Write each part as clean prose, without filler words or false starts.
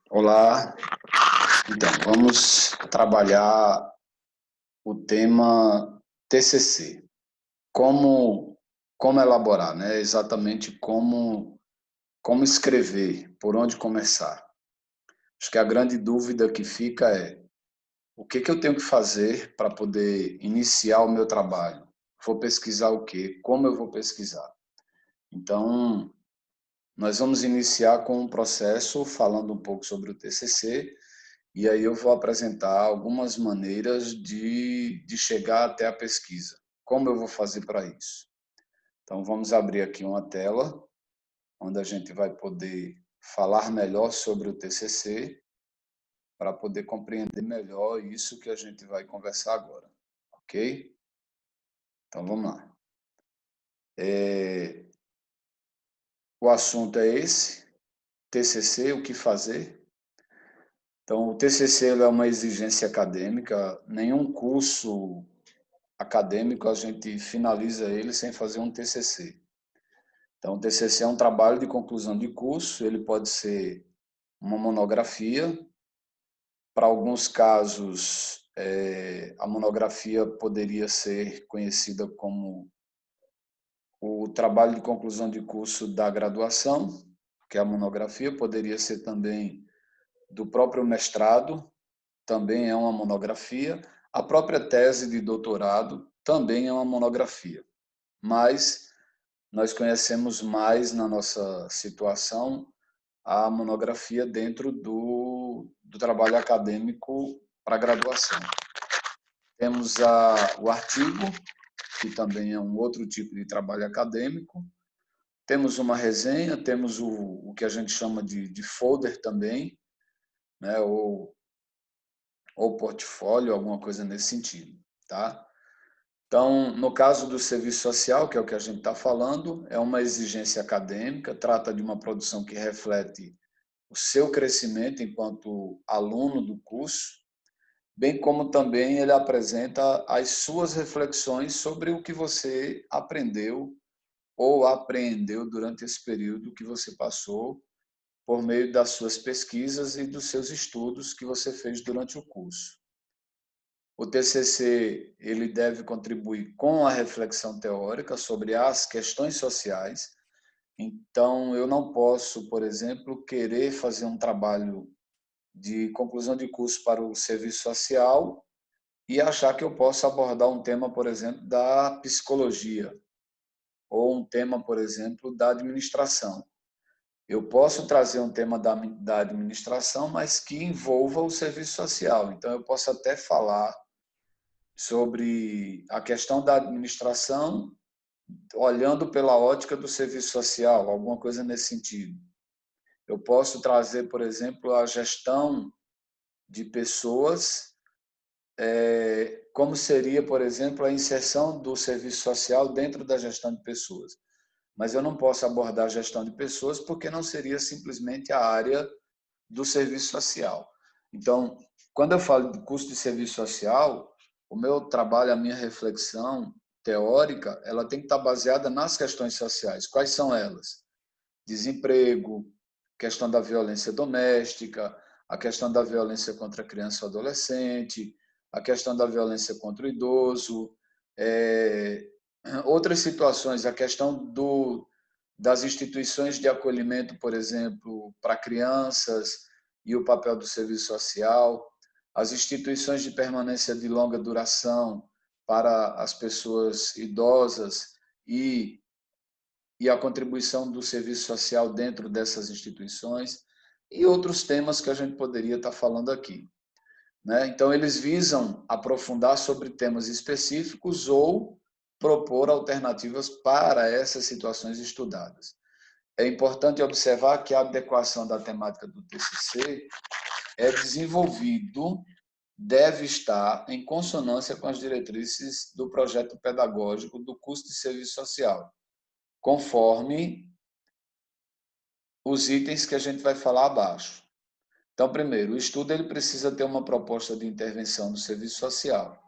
Olá, então vamos trabalhar o tema TCC. Como elaborar, né? Exatamente como escrever, por onde começar. Acho que a grande dúvida que fica é o que eu tenho que fazer para poder iniciar o meu trabalho? Vou pesquisar o quê? Como eu vou pesquisar? Então, nós vamos iniciar com um processo falando um pouco sobre o TCC. E aí eu vou apresentar algumas maneiras de chegar até a pesquisa. Como eu vou fazer para isso? Então, vamos abrir aqui uma tela, onde a gente vai poder falar melhor sobre o TCC, para poder compreender melhor isso que a gente vai conversar agora. Ok? Então, vamos lá. O assunto é esse, TCC, o que fazer? Então, o TCC é uma exigência acadêmica, nenhum curso acadêmico, a gente finaliza ele sem fazer um TCC. Então, o TCC é um trabalho de conclusão de curso, ele pode ser uma monografia. Para alguns casos, a monografia poderia ser conhecida como o trabalho de conclusão de curso da graduação, que é a monografia, poderia ser também do próprio mestrado, também é uma monografia. A própria tese de doutorado também é uma monografia. Mas nós conhecemos mais na nossa situação a monografia dentro do trabalho acadêmico para graduação. Temos o artigo, que também é um outro tipo de trabalho acadêmico. Temos uma resenha, temos o que a gente chama de folder também, né? ou portfólio, alguma coisa nesse sentido. Tá? Então, no caso do serviço social, que é o que a gente está falando, é uma exigência acadêmica, trata de uma produção que reflete o seu crescimento enquanto aluno do curso, bem como também ele apresenta as suas reflexões sobre o que você aprendeu ou apreendeu durante esse período que você passou por meio das suas pesquisas e dos seus estudos que você fez durante o curso. O TCC ele deve contribuir com a reflexão teórica sobre as questões sociais. Então, eu não posso, por exemplo, querer fazer um trabalho de conclusão de curso para o serviço social e achar que eu posso abordar um tema, por exemplo, da psicologia ou um tema, por exemplo, da administração. Eu posso trazer um tema da administração, mas que envolva o serviço social. Então, eu posso até falar sobre a questão da administração olhando pela ótica do serviço social, alguma coisa nesse sentido. Eu posso trazer, por exemplo, a gestão de pessoas, como seria, por exemplo, a inserção do serviço social dentro da gestão de pessoas. Mas eu não posso abordar a gestão de pessoas porque não seria simplesmente a área do serviço social. Então, quando eu falo de curso de serviço social, o meu trabalho, a minha reflexão teórica, ela tem que estar baseada nas questões sociais. Quais são elas? Desemprego, questão da violência doméstica, a questão da violência contra a criança ou adolescente, a questão da violência contra o idoso, outras situações, a questão das instituições de acolhimento, por exemplo, para crianças e o papel do serviço social, as instituições de permanência de longa duração para as pessoas idosas e a contribuição do serviço social dentro dessas instituições e outros temas que a gente poderia estar falando aqui. Né? Então, eles visam aprofundar sobre temas específicos ou propor alternativas para essas situações estudadas. É importante observar que a adequação da temática do TCC é desenvolvido, deve estar em consonância com as diretrizes do projeto pedagógico do curso de serviço social, conforme os itens que a gente vai falar abaixo. Então, primeiro, o estudo ele precisa ter uma proposta de intervenção do serviço social.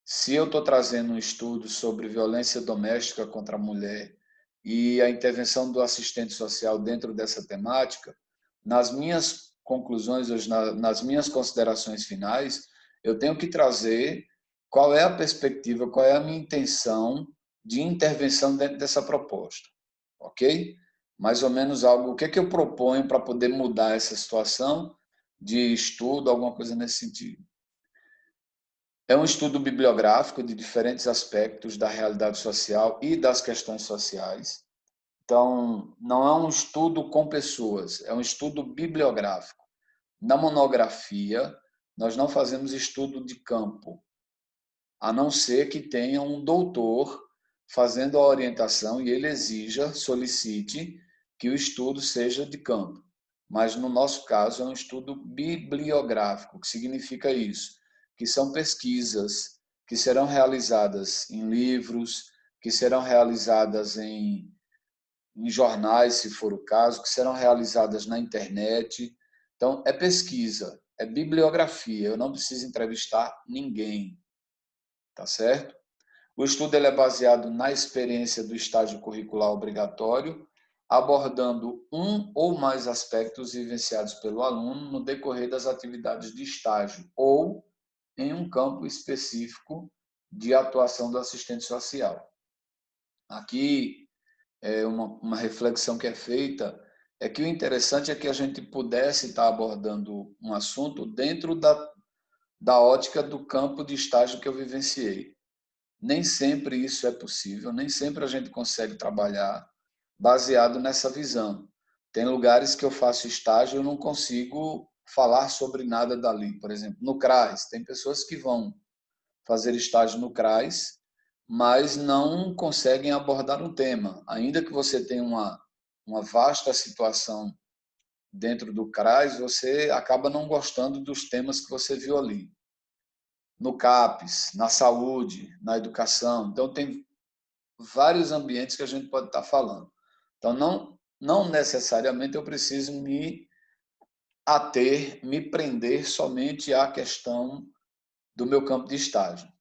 Se eu estou trazendo um estudo sobre violência doméstica contra a mulher e a intervenção do assistente social dentro dessa temática, nas minhas conclusões, hoje nas minhas considerações finais, eu tenho que trazer qual é a perspectiva, qual é a minha intenção de intervenção dentro dessa proposta, ok? Mais ou menos algo, o que é que eu proponho para poder mudar essa situação de estudo, alguma coisa nesse sentido. É um estudo bibliográfico de diferentes aspectos da realidade social e das questões sociais. Então, não é um estudo com pessoas, é um estudo bibliográfico. Na monografia, nós não fazemos estudo de campo, a não ser que tenha um doutor fazendo a orientação e ele exija, solicite que o estudo seja de campo. Mas no nosso caso é um estudo bibliográfico. O que significa isso? Que são pesquisas que serão realizadas em livros, que serão realizadas em jornais, se for o caso, que serão realizadas na internet. Então, é pesquisa, é bibliografia. Eu não preciso entrevistar ninguém, tá certo? O estudo ele é baseado na experiência do estágio curricular obrigatório, abordando um ou mais aspectos vivenciados pelo aluno no decorrer das atividades de estágio ou em um campo específico de atuação do assistente social. Aqui, uma reflexão que é feita é que o interessante é que a gente pudesse estar abordando um assunto dentro da ótica do campo de estágio que eu vivenciei. Nem sempre isso é possível, nem sempre a gente consegue trabalhar baseado nessa visão. Tem lugares que eu faço estágio e eu não consigo falar sobre nada dali. Por exemplo, no CRAS, tem pessoas que vão fazer estágio no CRAS, mas não conseguem abordar um tema. Ainda que você tenha uma vasta situação dentro do CRAS, você acaba não gostando dos temas que você viu ali. No CAPES, na saúde, na educação. Então, tem vários ambientes que a gente pode estar falando. Então, não necessariamente eu preciso me ater, me prender somente à questão do meu campo de estágio.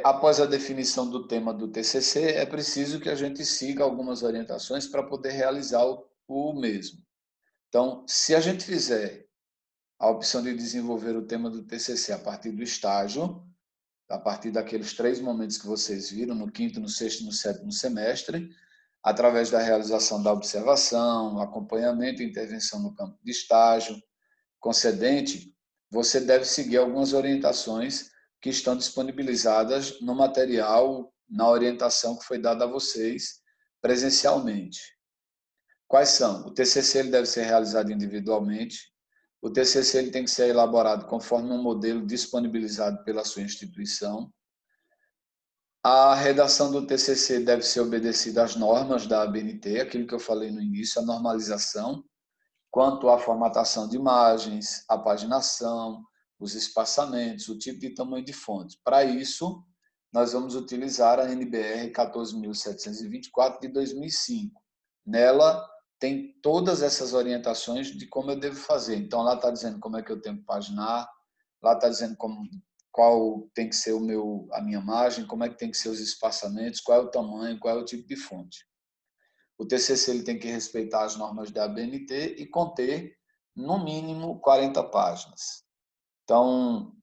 Após a definição do tema do TCC, é preciso que a gente siga algumas orientações para poder realizar o mesmo. Então, se a gente fizer a opção de desenvolver o tema do TCC a partir do estágio, a partir daqueles 3 momentos que vocês viram, no 5º, no 6º e no 7º semestre, através da realização da observação, acompanhamento e intervenção no campo de estágio concedente, você deve seguir algumas orientações que estão disponibilizadas no material, na orientação que foi dada a vocês presencialmente. Quais são? O TCC ele deve ser realizado individualmente. O TCC ele tem que ser elaborado conforme um modelo disponibilizado pela sua instituição. A redação do TCC deve ser obedecida às normas da ABNT, aquilo que eu falei no início, a normalização, quanto à formatação de imagens, a paginação, os espaçamentos, o tipo de tamanho de fonte. Para isso, nós vamos utilizar a NBR 14.724 de 2005. Nela tem todas essas orientações de como eu devo fazer. Então, lá está dizendo como é que eu tenho que paginar, lá está dizendo qual tem que ser a minha margem, como é que tem que ser os espaçamentos, qual é o tamanho, qual é o tipo de fonte. O TCC ele tem que respeitar as normas da ABNT e conter, no mínimo, 40 páginas. Então,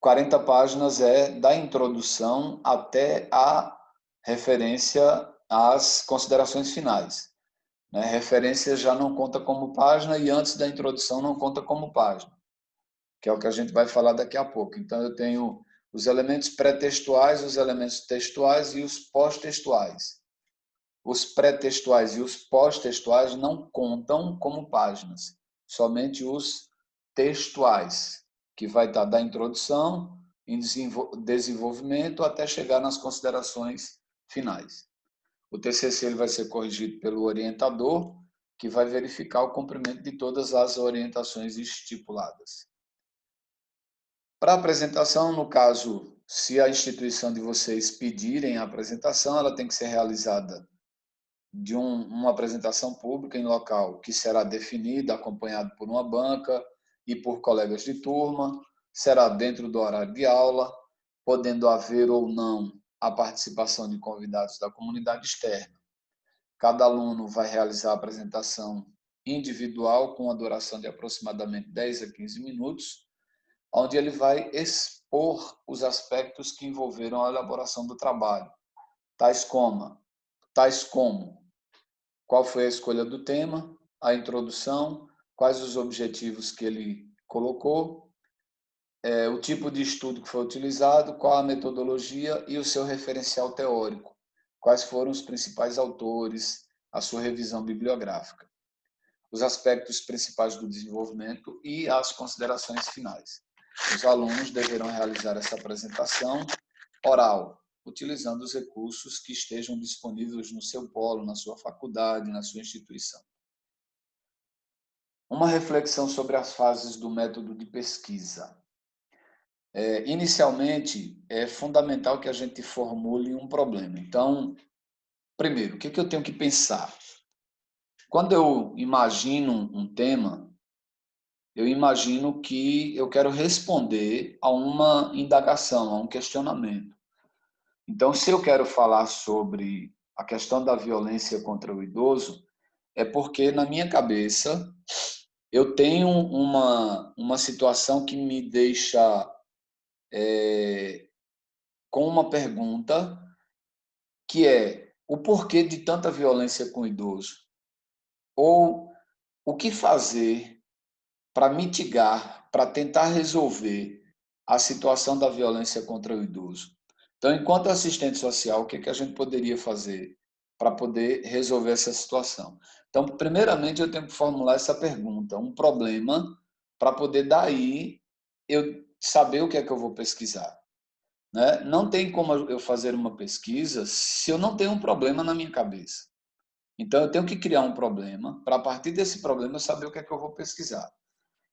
40 páginas é da introdução até a referência às considerações finais. Referência já não conta como página e antes da introdução não conta como página, que é o que a gente vai falar daqui a pouco. Então, eu tenho os elementos pré-textuais, os elementos textuais e os pós-textuais. Os pré-textuais e os pós-textuais não contam como páginas, somente os textuais, que vai estar da introdução, em desenvolvimento, até chegar nas considerações finais. O TCC ele vai ser corrigido pelo orientador, que vai verificar o cumprimento de todas as orientações estipuladas. Para a apresentação, no caso, se a instituição de vocês pedirem a apresentação, ela tem que ser realizada de uma apresentação pública em local que será definido, acompanhado por uma banca e por colegas de turma, será dentro do horário de aula, podendo haver ou não a participação de convidados da comunidade externa. Cada aluno vai realizar a apresentação individual com a duração de aproximadamente 10 a 15 minutos, onde ele vai expor os aspectos que envolveram a elaboração do trabalho, tais como qual foi a escolha do tema, a introdução, quais os objetivos que ele colocou, o tipo de estudo que foi utilizado, qual a metodologia e o seu referencial teórico, quais foram os principais autores, a sua revisão bibliográfica, os aspectos principais do desenvolvimento e as considerações finais. Os alunos deverão realizar essa apresentação oral, utilizando os recursos que estejam disponíveis no seu polo, na sua faculdade, na sua instituição. Uma reflexão sobre as fases do método de pesquisa. Inicialmente, é fundamental que a gente formule um problema. Então, primeiro, o que eu tenho que pensar? Quando eu imagino um tema, eu imagino que eu quero responder a uma indagação, a um questionamento. Então, se eu quero falar sobre a questão da violência contra o idoso, é porque na minha cabeça eu tenho uma situação que me deixa com uma pergunta, que é o porquê de tanta violência com o idoso? Ou o que fazer para mitigar, para tentar resolver a situação da violência contra o idoso? Então, enquanto assistente social, o que a gente poderia fazer para poder resolver essa situação? Então, primeiramente, eu tenho que formular essa pergunta, um problema, para poder daí eu saber o que é que eu vou pesquisar. Né? Não tem como eu fazer uma pesquisa se eu não tenho um problema na minha cabeça. Então, eu tenho que criar um problema, para a partir desse problema eu saber o que é que eu vou pesquisar.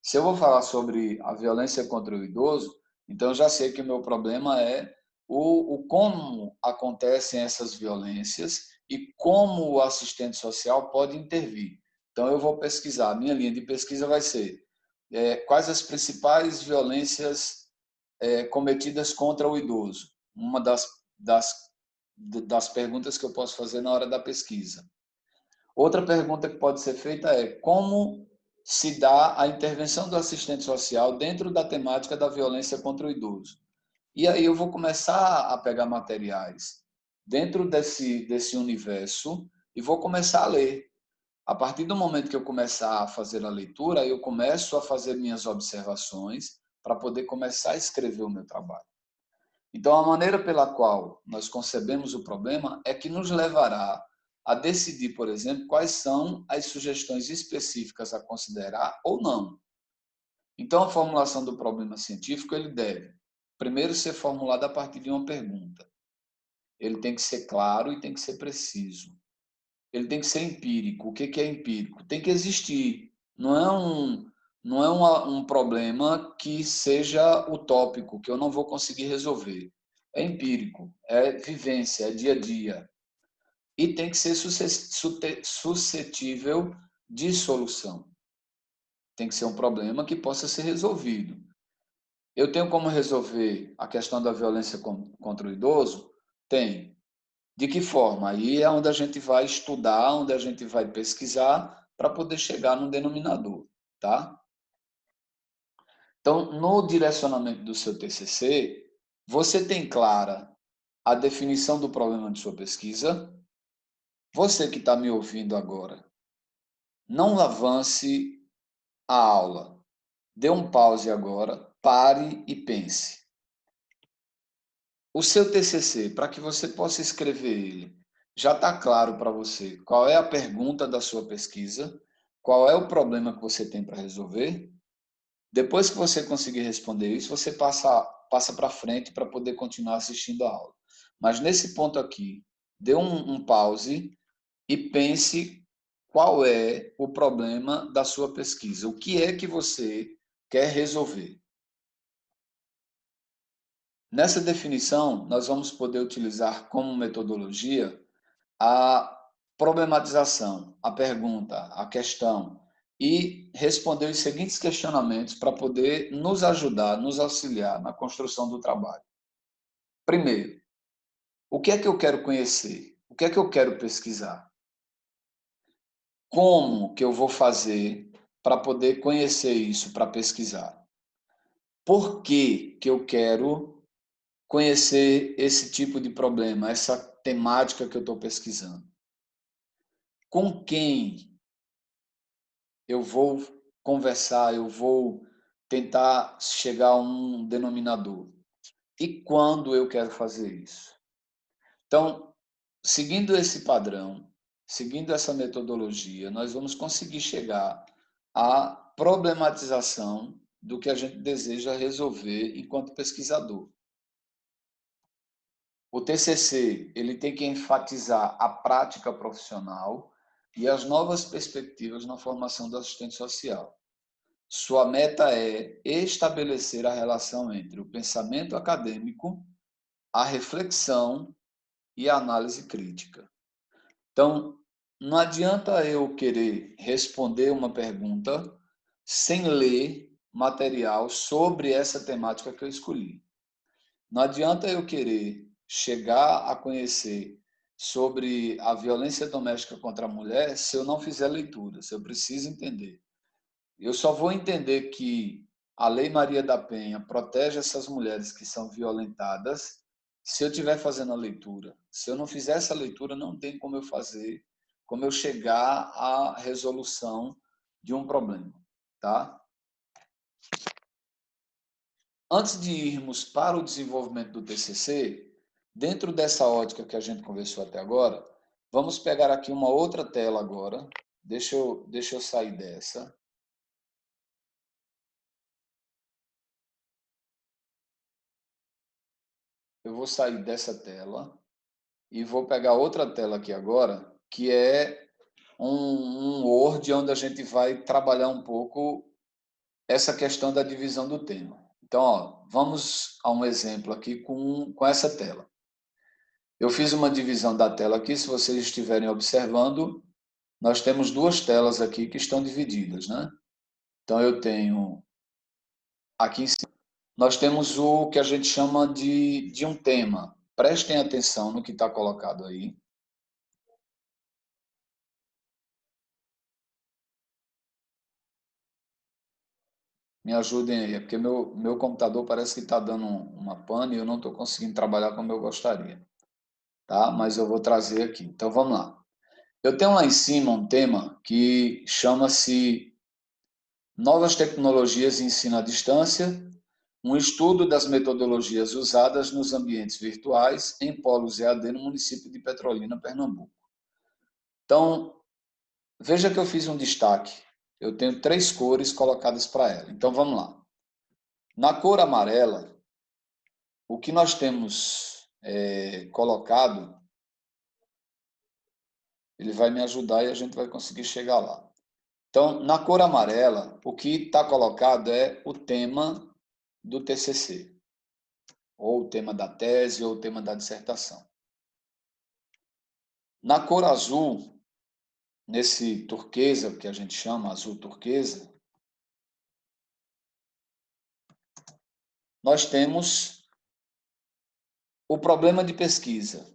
Se eu vou falar sobre a violência contra o idoso, então eu já sei que o meu problema é o como acontecem essas violências e como o assistente social pode intervir. Então, eu vou pesquisar, a minha linha de pesquisa vai ser quais as principais violências cometidas contra o idoso. Uma das perguntas que eu posso fazer na hora da pesquisa. Outra pergunta que pode ser feita é como se dá a intervenção do assistente social dentro da temática da violência contra o idoso. E aí eu vou começar a pegar materiais dentro desse universo e vou começar a ler. A partir do momento que eu começar a fazer a leitura, eu começo a fazer minhas observações para poder começar a escrever o meu trabalho. Então, a maneira pela qual nós concebemos o problema é que nos levará a decidir, por exemplo, quais são as sugestões específicas a considerar ou não. Então, a formulação do problema científico, ele deve, primeiro, ser formulado a partir de uma pergunta. Ele tem que ser claro e tem que ser preciso. Ele tem que ser empírico. O que é empírico? Tem que existir. Não é um problema que seja utópico, que eu não vou conseguir resolver. É empírico, é vivência, é dia a dia. E tem que ser suscetível de solução. Tem que ser um problema que possa ser resolvido. Eu tenho como resolver a questão da violência contra o idoso? Tem. De que forma? Aí é onde a gente vai estudar, onde a gente vai pesquisar para poder chegar no denominador, tá? Então, no direcionamento do seu TCC, você tem clara a definição do problema de sua pesquisa. Você que está me ouvindo agora, não avance a aula. Dê um pause agora, pare e pense. O seu TCC, para que você possa escrever ele, já está claro para você qual é a pergunta da sua pesquisa, qual é o problema que você tem para resolver. Depois que você conseguir responder isso, você passa para frente para poder continuar assistindo a aula. Mas nesse ponto aqui, dê um pause e pense qual é o problema da sua pesquisa. O que é que você quer resolver? Nessa definição, nós vamos poder utilizar como metodologia a problematização, a pergunta, a questão e responder os seguintes questionamentos para poder nos ajudar, nos auxiliar na construção do trabalho. Primeiro, o que é que eu quero conhecer? O que é que eu quero pesquisar? como que eu vou fazer para poder conhecer isso, para pesquisar? Por que que eu quero conhecer esse tipo de problema, essa temática que eu estou pesquisando? Com quem eu vou conversar, eu vou tentar chegar a um denominador? E quando eu quero fazer isso? Então, seguindo esse padrão, seguindo essa metodologia, nós vamos conseguir chegar à problematização do que a gente deseja resolver enquanto pesquisador. O TCC, ele tem que enfatizar a prática profissional e as novas perspectivas na formação do assistente social. Sua meta é estabelecer a relação entre o pensamento acadêmico, a reflexão e a análise crítica. Então, não adianta eu querer responder uma pergunta sem ler material sobre essa temática que eu escolhi. Não adianta eu querer chegar a conhecer sobre a violência doméstica contra a mulher se eu não fizer leitura, se eu preciso entender. Eu só vou entender que a Lei Maria da Penha protege essas mulheres que são violentadas se eu estiver fazendo a leitura. Se eu não fizer essa leitura, não tem como eu fazer, como eu chegar à resolução de um problema, tá? Antes de irmos para o desenvolvimento do TCC, dentro dessa ótica que a gente conversou até agora, vamos pegar aqui uma outra tela agora. Deixa eu sair dessa. Eu vou sair dessa tela e vou pegar outra tela aqui agora, que é um Word onde a gente vai trabalhar um pouco essa questão da divisão do tema. Então, ó, vamos a um exemplo aqui com essa tela. Eu fiz uma divisão da tela aqui, se vocês estiverem observando, nós temos duas telas aqui que estão divididas, né? Então, eu tenho aqui em cima, nós temos o que a gente chama de um tema. Prestem atenção no que está colocado aí. Me ajudem aí, é porque meu computador parece que está dando uma pane e eu não estou conseguindo trabalhar como eu gostaria, tá? Mas eu vou trazer aqui. Então, vamos lá. Eu tenho lá em cima um tema que chama-se Novas Tecnologias e Ensino à Distância, um estudo das metodologias usadas nos ambientes virtuais em polos EAD no município de Petrolina, Pernambuco. Então, veja que eu fiz um destaque. Eu tenho 3 cores colocadas para ela. Então, vamos lá. Na cor amarela, o que nós temos colocado, ele vai me ajudar e a gente vai conseguir chegar lá. Então, na cor amarela, o que está colocado é o tema do TCC, ou o tema da tese, ou o tema da dissertação. Na cor azul, nesse turquesa, que a gente chama azul turquesa, nós temos o problema de pesquisa,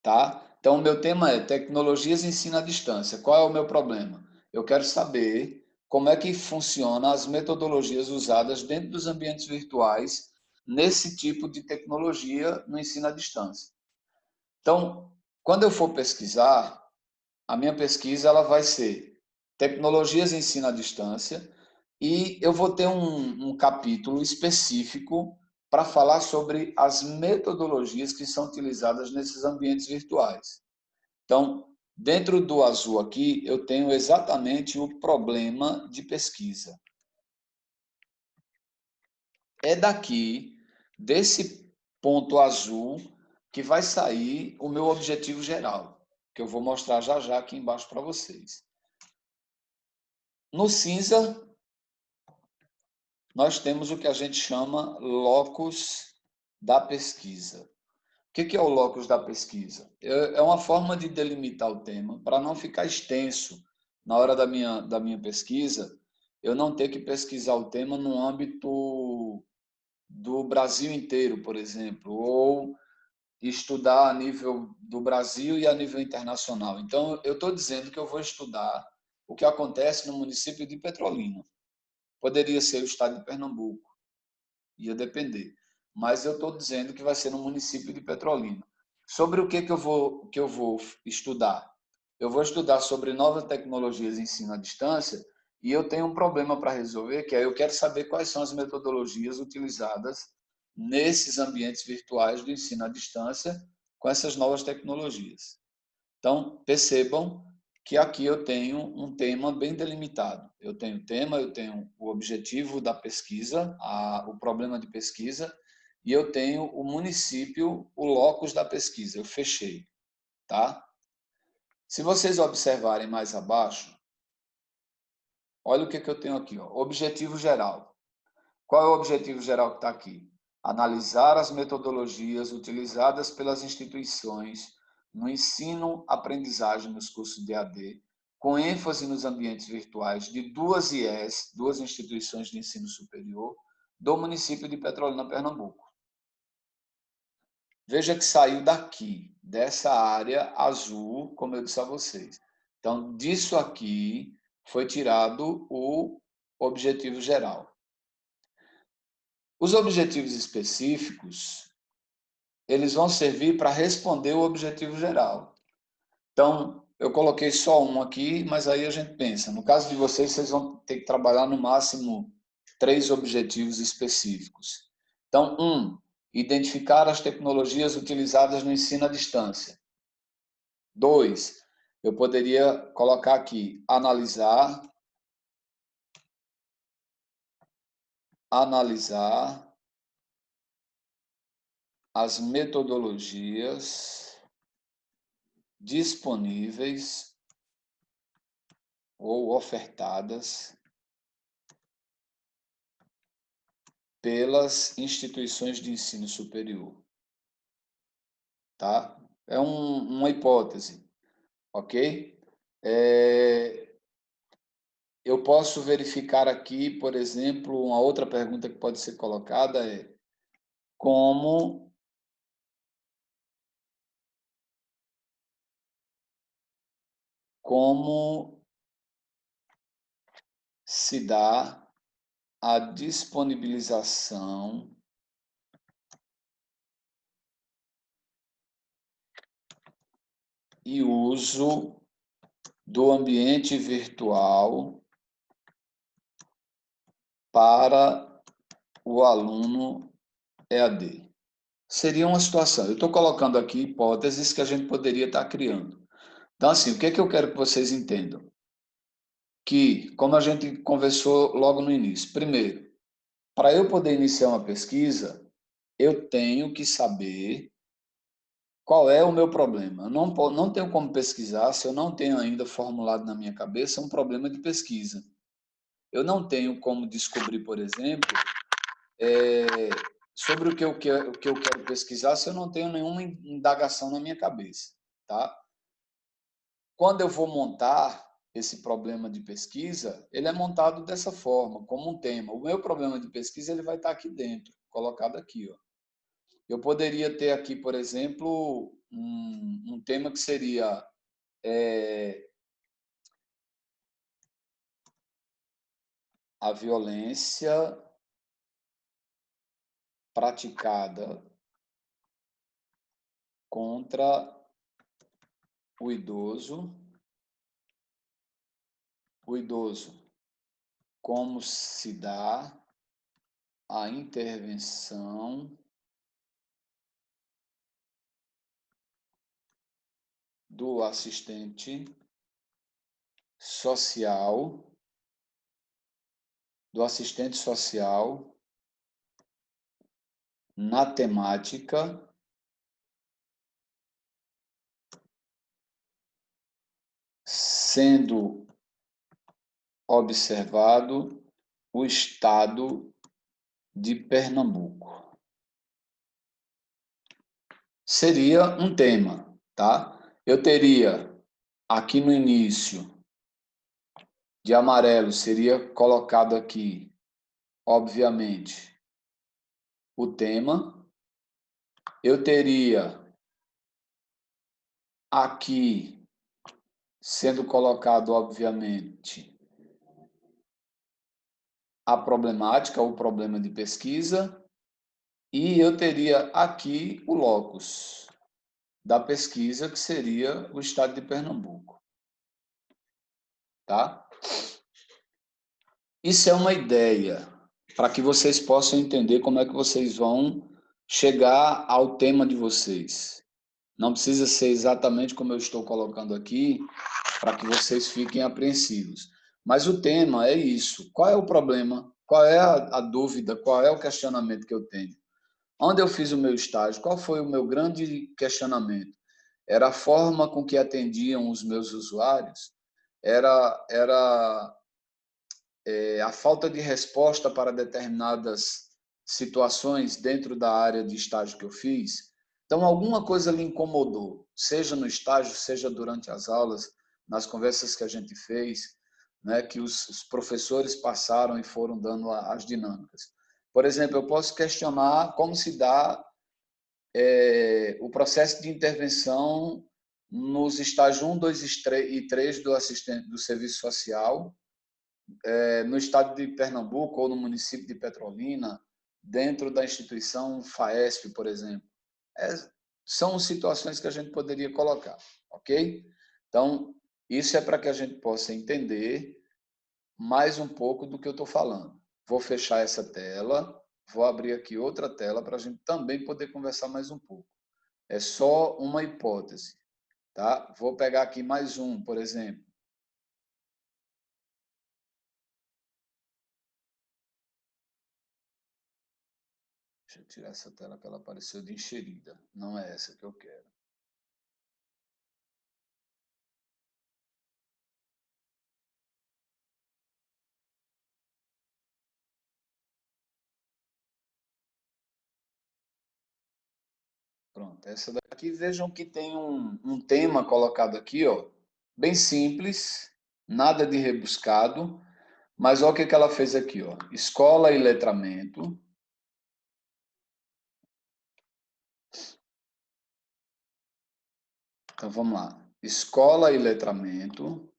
tá? Então, o meu tema é tecnologias e ensino à distância. Qual é o meu problema? Eu quero saber como é que funcionam as metodologias usadas dentro dos ambientes virtuais nesse tipo de tecnologia no ensino à distância. Então, quando eu for pesquisar, a minha pesquisa ela vai ser tecnologias de ensino à distância e eu vou ter um capítulo específico para falar sobre as metodologias que são utilizadas nesses ambientes virtuais. Então, dentro do azul aqui, eu tenho exatamente o problema de pesquisa. É daqui, desse ponto azul, que vai sair o meu objetivo geral, que eu vou mostrar já já aqui embaixo para vocês. No cinza, nós temos o que a gente chama locus da pesquisa. O que é o locus da pesquisa? É uma forma de delimitar o tema para não ficar extenso na hora da minha pesquisa, eu não ter que pesquisar o tema no âmbito do Brasil inteiro, por exemplo, ou estudar a nível do Brasil e a nível internacional. Então, eu estou dizendo que eu vou estudar o que acontece no município de Petrolina. Poderia ser o estado de Pernambuco, ia depender. Mas eu estou dizendo que vai ser no município de Petrolina. Sobre o que eu vou estudar? Eu vou estudar sobre novas tecnologias de ensino à distância e eu tenho um problema para resolver, que é eu quero saber quais são as metodologias utilizadas nesses ambientes virtuais do ensino à distância com essas novas tecnologias. Então, percebam que aqui eu tenho um tema bem delimitado. Eu tenho o tema, eu tenho o objetivo da pesquisa, o problema de pesquisa, e eu tenho o município, o locus da pesquisa. Eu fechei, tá? Se vocês observarem mais abaixo, olha o que eu tenho aqui, ó. Objetivo geral. Qual é o objetivo geral que está aqui? Analisar as metodologias utilizadas pelas instituições no ensino-aprendizagem nos cursos de AD, com ênfase nos ambientes virtuais de duas IES, duas instituições de ensino superior, do município de Petrolina, Pernambuco. Veja que saiu daqui, dessa área azul, como eu disse a vocês. Então, disso aqui foi tirado o objetivo geral. Os objetivos específicos, eles vão servir para responder o objetivo geral. Então, eu coloquei só um aqui, mas aí a gente pensa, no caso de vocês, vocês vão ter que trabalhar no máximo 3 objetivos específicos. Então, identificar as tecnologias utilizadas no ensino à distância. 2, eu poderia colocar aqui, analisar as metodologias disponíveis ou ofertadas pelas instituições de ensino superior. Tá? É uma hipótese, ok? Eu posso verificar aqui, por exemplo, uma outra pergunta que pode ser colocada é como se dá a disponibilização e uso do ambiente virtual para o aluno EAD. Seria uma situação, eu estou colocando aqui hipóteses que a gente poderia estar criando. Então, assim, o que é que eu quero que vocês entendam? Que, como a gente conversou logo no início, primeiro, para eu poder iniciar uma pesquisa, eu tenho que saber qual é o meu problema. Eu não tenho como pesquisar se eu não tenho ainda formulado na minha cabeça um problema de pesquisa. Eu não tenho como descobrir, por exemplo, sobre o que eu quero pesquisar se eu não tenho nenhuma indagação na minha cabeça, tá? Quando eu vou montar esse problema de pesquisa, ele é montado dessa forma, como um tema. O meu problema de pesquisa ele vai estar aqui dentro, colocado aqui, ó. Eu poderia ter aqui, por exemplo, um tema que seria a violência praticada contra o idoso, como se dá a intervenção do assistente social, na temática sendo observado o estado de Pernambuco. Seria um tema, tá? Eu teria aqui no início, de amarelo, seria colocado aqui, obviamente, o tema. Eu teria aqui, sendo colocado, obviamente, a problemática, o problema de pesquisa, e eu teria aqui o locus da pesquisa, que seria o estado de Pernambuco. Tá? Isso é uma ideia, para que vocês possam entender como é que vocês vão chegar ao tema de vocês. Não precisa ser exatamente como eu estou colocando aqui, para que vocês fiquem apreensivos. Mas o tema é isso. Qual é o problema? Qual é a dúvida? Qual é o questionamento que eu tenho? Onde eu fiz o meu estágio? Qual foi o meu grande questionamento? Era a forma com que atendiam os meus usuários? Era a falta de resposta para determinadas situações dentro da área de estágio que eu fiz? Então, alguma coisa lhe incomodou, seja no estágio, seja durante as aulas, nas conversas que a gente fez, né, que os professores passaram e foram dando as dinâmicas. Por exemplo, eu posso questionar como se dá o processo de intervenção nos estágios 1, 2 e 3 do assistente do serviço social, no estado de Pernambuco ou no município de Petrolina, dentro da instituição FAESP, por exemplo. São situações que a gente poderia colocar, ok? Então, isso é para que a gente possa entender mais um pouco do que eu estou falando. Vou fechar essa tela, vou abrir aqui outra tela para a gente também poder conversar mais um pouco. É só uma hipótese, tá? Vou pegar aqui mais um, por exemplo. Deixa eu tirar essa tela que ela apareceu de enxerida. Não é essa que eu quero. Pronto, essa daqui, vejam que tem um tema colocado aqui, ó, bem simples, nada de rebuscado, mas olha o que ela fez aqui, ó, escola e letramento. Então vamos lá, escola e letramento.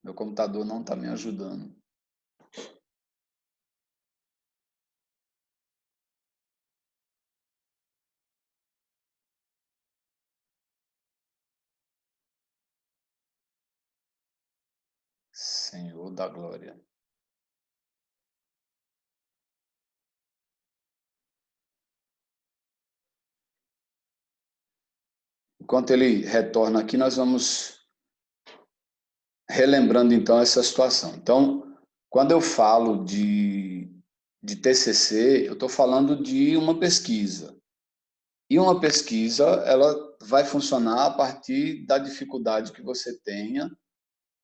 Meu computador não está me ajudando. Senhor da glória. Enquanto ele retorna aqui, nós vamos relembrando então essa situação. Então, quando eu falo de TCC, eu estou falando de uma pesquisa. E uma pesquisa, ela vai funcionar a partir da dificuldade que você tenha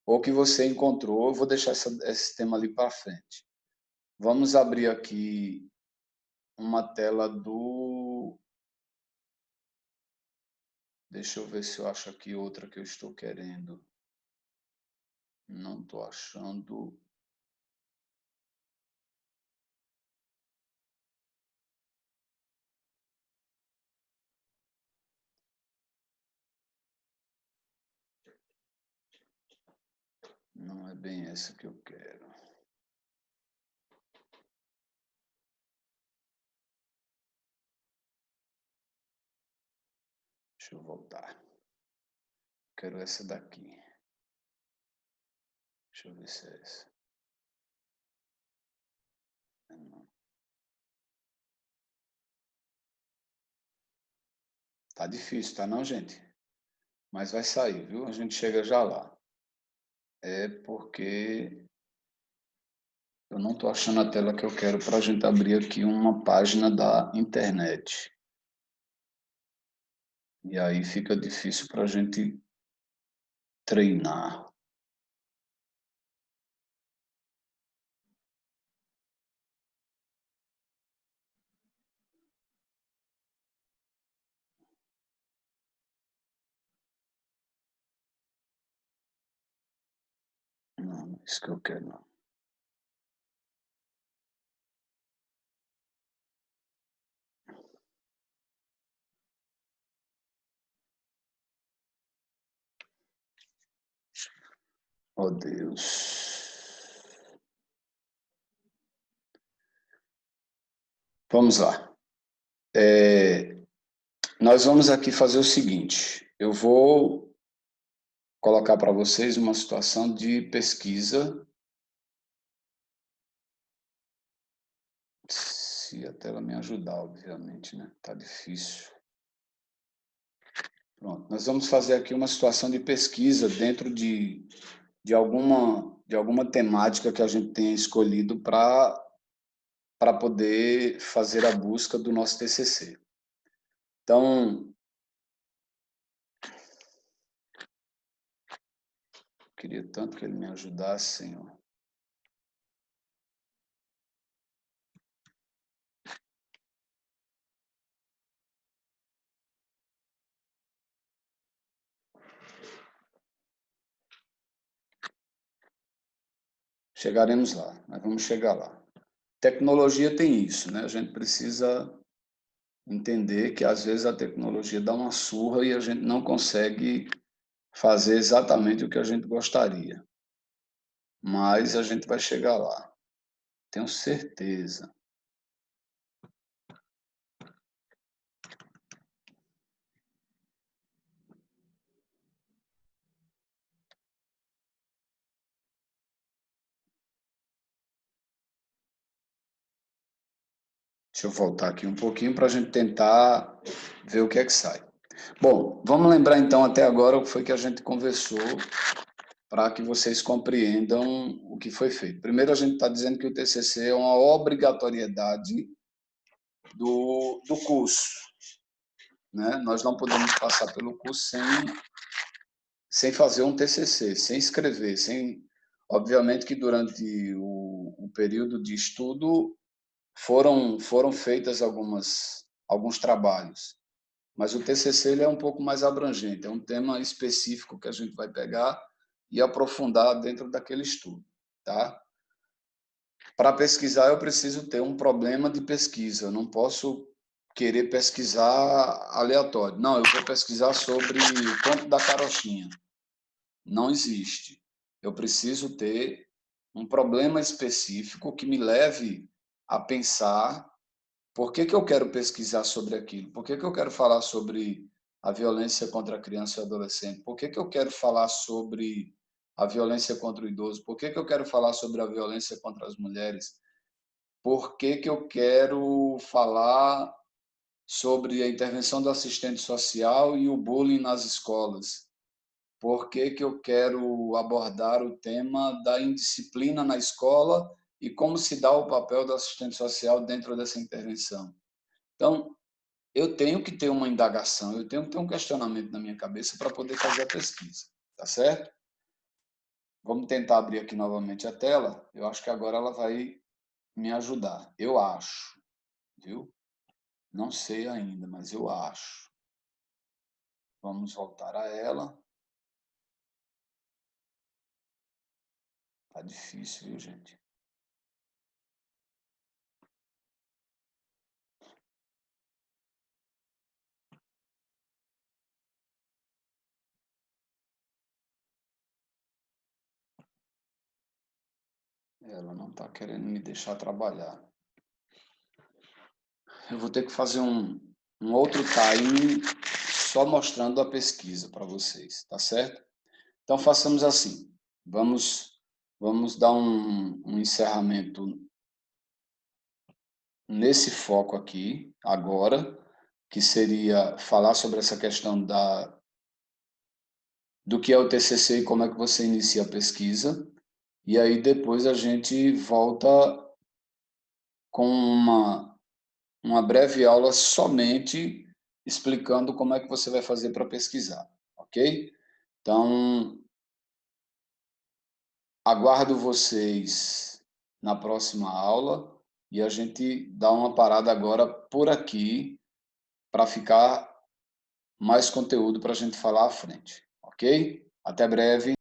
ou que você encontrou. Eu vou deixar esse tema ali para frente. Vamos abrir aqui uma tela do... Deixa eu ver se eu acho aqui outra que eu estou querendo. Não estou achando. Não é bem essa que eu quero. Deixa eu voltar. Quero essa daqui. Deixa eu ver se é essa. Não. Tá difícil, tá não, gente? Mas vai sair, viu? A gente chega já lá. É porque eu não estou achando a tela que eu quero para a gente abrir aqui uma página da internet. E aí fica difícil para a gente treinar. Não, isso que eu quero não. Oh, Deus. Vamos lá. Nós vamos aqui fazer o seguinte. Eu vou colocar para vocês uma situação de pesquisa. Se a tela me ajudar, obviamente, né? Tá difícil. Pronto. Nós vamos fazer aqui uma situação de pesquisa dentro de alguma temática que a gente tenha escolhido para poder fazer a busca do nosso TCC. Então, queria tanto que ele me ajudasse, Senhor. Chegaremos lá, nós vamos chegar lá. Tecnologia tem isso, né? A gente precisa entender que às vezes a tecnologia dá uma surra e a gente não consegue fazer exatamente o que a gente gostaria. Mas a gente vai chegar lá. Tenho certeza. Deixa eu voltar aqui um pouquinho para a gente tentar ver o que é que sai. Bom, vamos lembrar então até agora o que foi que a gente conversou para que vocês compreendam o que foi feito. Primeiro, a gente está dizendo que o TCC é uma obrigatoriedade do curso, né? Nós não podemos passar pelo curso sem fazer um TCC, sem escrever, sem... Obviamente que durante o período de estudo foram feitas alguns trabalhos, mas o TCC ele é um pouco mais abrangente, é um tema específico que a gente vai pegar e aprofundar dentro daquele estudo, tá? Para pesquisar, eu preciso ter um problema de pesquisa, eu não posso querer pesquisar aleatório. Não, eu vou pesquisar sobre o conto da carochinha. Não existe. Eu preciso ter um problema específico que me leve a pensar por que que eu quero pesquisar sobre aquilo, por que que eu quero falar sobre a violência contra a criança e o adolescente, por que que eu quero falar sobre a violência contra o idoso, por que que eu quero falar sobre a violência contra as mulheres, por que que eu quero falar sobre a intervenção do assistente social e o bullying nas escolas, por que que eu quero abordar o tema da indisciplina na escola e como se dá o papel do assistente social dentro dessa intervenção. Então, eu tenho que ter uma indagação, eu tenho que ter um questionamento na minha cabeça para poder fazer a pesquisa, tá certo? Vamos tentar abrir aqui novamente a tela. Eu acho que agora ela vai me ajudar. Eu acho, viu? Não sei ainda, mas eu acho. Vamos voltar a ela. Tá difícil, viu, gente? Ela não está querendo me deixar trabalhar. Eu vou ter que fazer um outro time só mostrando a pesquisa para vocês, tá certo? Então, façamos assim. Vamos dar um encerramento nesse foco aqui, agora, que seria falar sobre essa questão do que é o TCC e como é que você inicia a pesquisa. E aí, depois, a gente volta com uma breve aula somente explicando como é que você vai fazer para pesquisar, ok? Então, aguardo vocês na próxima aula e a gente dá uma parada agora por aqui para ficar mais conteúdo para a gente falar à frente, ok? Até breve.